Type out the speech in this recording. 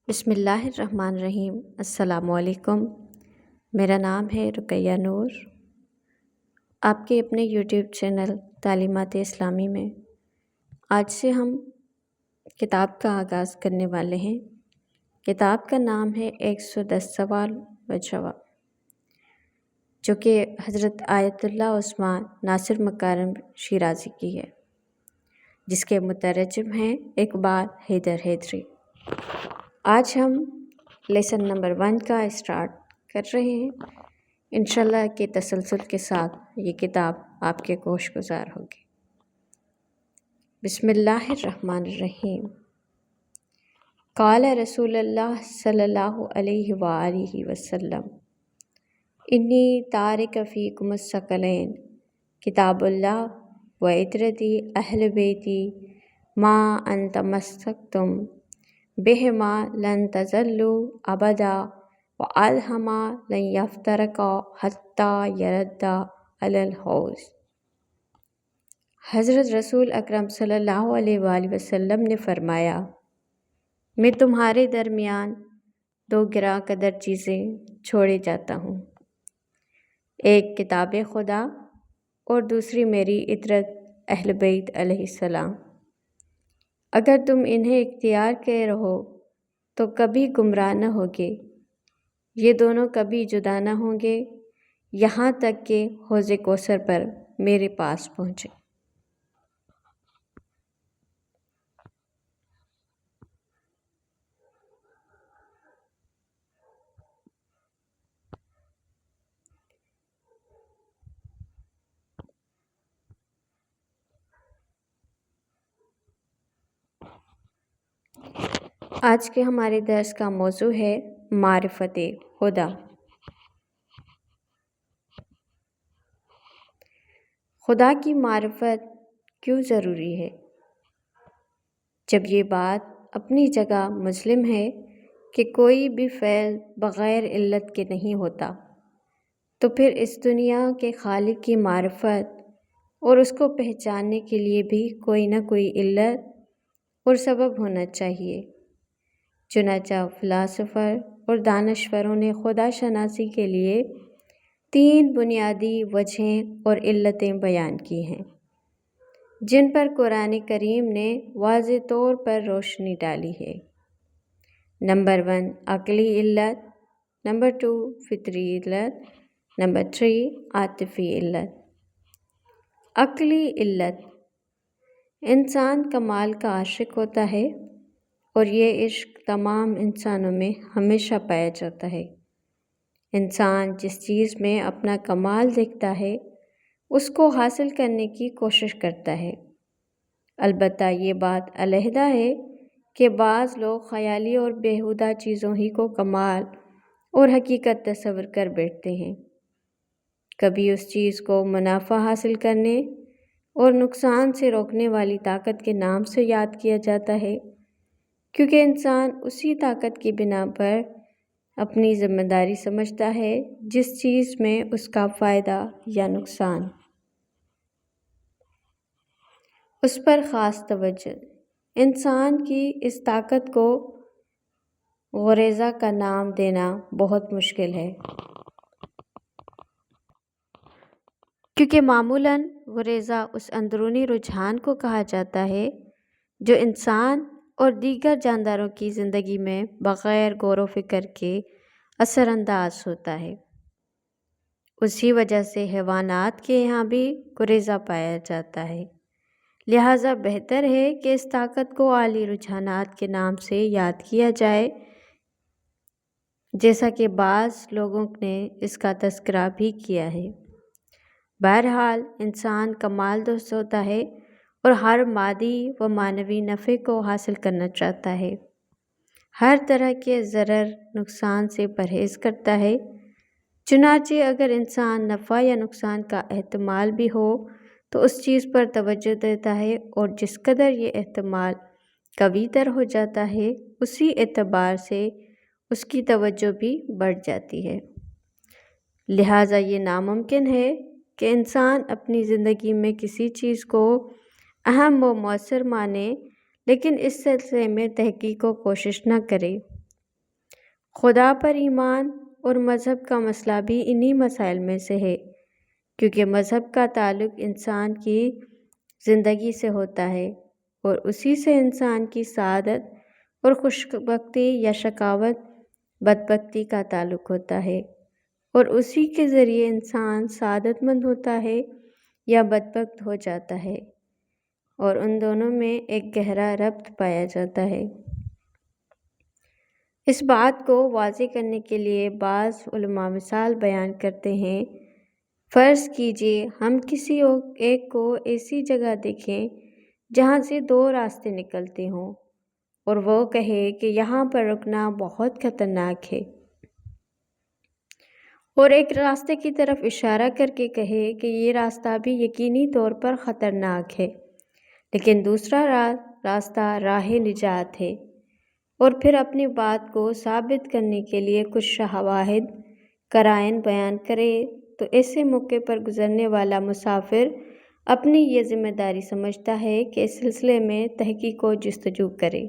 بسم اللہ الرحمن الرحیم۔ السلام علیکم۔ میرا نام ہے رقیہ نور۔ آپ کے اپنے یوٹیوب چینل تعلیمات اسلامی میں آج سے ہم کتاب کا آغاز کرنے والے ہیں۔ کتاب کا نام ہے 110 سوال و جواب، جو کہ حضرت آیت اللہ عثمان ناصر مکارم شیرازی کی ہے، جس کے مترجم ہیں اقبال حیدر حیدری۔ آج ہم لیسن نمبر 1 کا اسٹارٹ کر رہے ہیں۔ انشاءاللہ کے تسلسل کے ساتھ یہ کتاب آپ کے گوش گزار ہوگی۔ بسم اللہ الرحمن الرحیم۔ قال رسول اللہ صلی اللہ علیہ وآلہ وسلم انی تارک فیکم الثقلین کتاب اللہ و عترتی اہل بیتی ما ان تمسکتم بہما لن تضلوا ابدا وآلہما لن یفترقا حتی یردا علی الحوض۔ حضرت رسول اکرم صلی اللہ علیہ وآلہ وسلم نے فرمایا، میں تمہارے درمیان دو گراں قدر چیزیں چھوڑے جاتا ہوں، ایک کتاب خدا اور دوسری میری عترت اہل بیت علیہ السلام۔ اگر تم انہیں اختیار کیے رہو تو کبھی گمراہ نہ ہوگے، یہ دونوں کبھی جدا نہ ہوں گے یہاں تک کہ حوض کوثر پر میرے پاس پہنچے۔ آج کے ہمارے درس کا موضوع ہے معرفت خدا۔ خدا کی معرفت کیوں ضروری ہے؟ جب یہ بات اپنی جگہ مسلم ہے کہ کوئی بھی فعل بغیر علت کے نہیں ہوتا، تو پھر اس دنیا کے خالق کی معرفت اور اس کو پہچاننے کے لیے بھی کوئی نہ کوئی علت اور سبب ہونا چاہیے۔ چنانچہ فلاسفر اور دانشوروں نے خدا شناسی کے لیے 3 بنیادی وجہیں اور علتیں بیان کی ہیں، جن پر قرآن کریم نے واضح طور پر روشنی ڈالی ہے۔ نمبر 1 عقلی علت، نمبر 2 فطری علت، نمبر 3 عاطفی علت۔ عقلی علت: انسان کمال کا عاشق ہوتا ہے اور یہ عشق تمام انسانوں میں ہمیشہ پایا جاتا ہے۔ انسان جس چیز میں اپنا کمال دیکھتا ہے اس کو حاصل کرنے کی کوشش کرتا ہے۔ البتہ یہ بات علیحدہ ہے کہ بعض لوگ خیالی اور بیہودہ چیزوں ہی کو کمال اور حقیقت تصور کر بیٹھتے ہیں۔ کبھی اس چیز کو منافع حاصل کرنے اور نقصان سے روکنے والی طاقت کے نام سے یاد کیا جاتا ہے، کیونکہ انسان اسی طاقت کی بنا پر اپنی ذمہ داری سمجھتا ہے جس چیز میں اس کا فائدہ یا نقصان، اس پر خاص توجہ۔ انسان کی اس طاقت کو غریزہ کا نام دینا بہت مشکل ہے، کیونکہ معمولاً غریزہ اس اندرونی رجحان کو کہا جاتا ہے جو انسان اور دیگر جانداروں کی زندگی میں بغیر غور و فکر کے اثر انداز ہوتا ہے۔ اسی وجہ سے حیوانات کے یہاں بھی غریزہ پایا جاتا ہے، لہٰذا بہتر ہے کہ اس طاقت کو اعلیٰ رجحانات کے نام سے یاد کیا جائے، جیسا کہ بعض لوگوں نے اس کا تذکرہ بھی کیا ہے۔ بہرحال انسان کمال دوست ہوتا ہے اور ہر مادی و معنوی نفع کو حاصل کرنا چاہتا ہے، ہر طرح کے ضرر نقصان سے پرہیز کرتا ہے۔ چنانچہ اگر انسان نفع یا نقصان کا احتمال بھی ہو تو اس چیز پر توجہ دیتا ہے، اور جس قدر یہ احتمال قوی تر ہو جاتا ہے اسی اعتبار سے اس کی توجہ بھی بڑھ جاتی ہے۔ لہٰذا یہ ناممکن ہے کہ انسان اپنی زندگی میں کسی چیز کو اہم و مؤثر مانے لیکن اس سلسلے میں تحقیق و کوشش نہ کرے۔ خدا پر ایمان اور مذہب کا مسئلہ بھی انہی مسائل میں سے ہے، کیونکہ مذہب کا تعلق انسان کی زندگی سے ہوتا ہے اور اسی سے انسان کی سعادت اور خوشبختی یا شقاوت بدبختی کا تعلق ہوتا ہے، اور اسی کے ذریعے انسان سعادت مند ہوتا ہے یا بدبخت ہو جاتا ہے، اور ان دونوں میں ایک گہرا ربط پایا جاتا ہے۔ اس بات کو واضح کرنے کے لیے بعض علماء مثال بیان کرتے ہیں۔ فرض کیجیے ہم کسی ایک کو ایسی جگہ دیکھیں جہاں سے دو راستے نکلتے ہوں اور وہ کہے کہ یہاں پر رکنا بہت خطرناک ہے، اور ایک راستے کی طرف اشارہ کر کے کہے کہ یہ راستہ بھی یقینی طور پر خطرناک ہے، لیکن دوسرا راستہ راہ نجات ہے، اور پھر اپنی بات کو ثابت کرنے کے لیے کچھ شواہد قرائن بیان کرے، تو ایسے موقع پر گزرنے والا مسافر اپنی یہ ذمہ داری سمجھتا ہے کہ اس سلسلے میں تحقیق و جستجو کرے۔